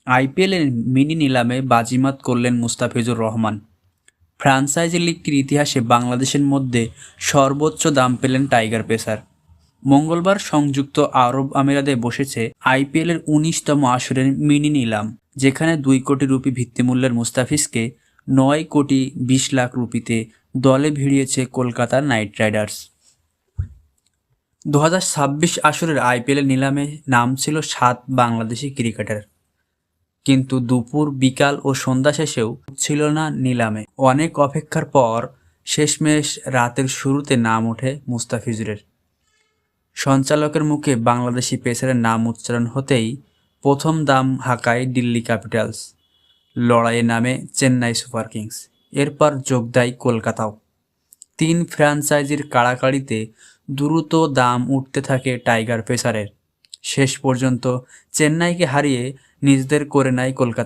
আইপিএলের মিনি নিলামে বাজিমাত করলেন মুস্তাফিজুর রহমান। ফ্র্যাঞ্চাইজি লিগটির ইতিহাসে বাংলাদেশের মধ্যে সর্বোচ্চ দাম পেলেন টাইগার পেসার। মঙ্গলবার সংযুক্ত আরব আমিরাতে বসেছে আইপিএলের ১৯তম আসরের মিনি নিলাম, যেখানে ২ কোটি রুপি ভিত্তিমূল্যের মুস্তাফিজকে ৯,২০,০০,০০০ রুপিতে দলে ভিড়িয়েছে কলকাতা নাইট রাইডার্স। ২০২৬ আসরের আইপিএলের নিলামে নাম ছিল ৭ বাংলাদেশি ক্রিকেটার, কিন্তু দুপুর, বিকাল ও সন্ধ্যা শেষেও ছিল না নিলামে। অনেক অপেক্ষার পর শেষমেশ রাতের শুরুতে নাম ওঠে মুস্তাফিজুরের। সঞ্চালকের মুখে বাংলাদেশি পেসারের নাম উচ্চারণ হতেই প্রথম দাম হাঁকায় দিল্লি ক্যাপিটালস, লড়াইয়ে নামে চেন্নাই সুপার কিংস, এরপর যোগ দেয় কলকাতাও। ৩ ফ্র্যাঞ্চাইজির কাড়াকাড়িতে দ্রুত দাম উঠতে থাকে টাইগার পেসারের। শেষ পর্যন্ত চেন্নাইকে হারিয়ে নিজেদের করে নেয় কলকাতা।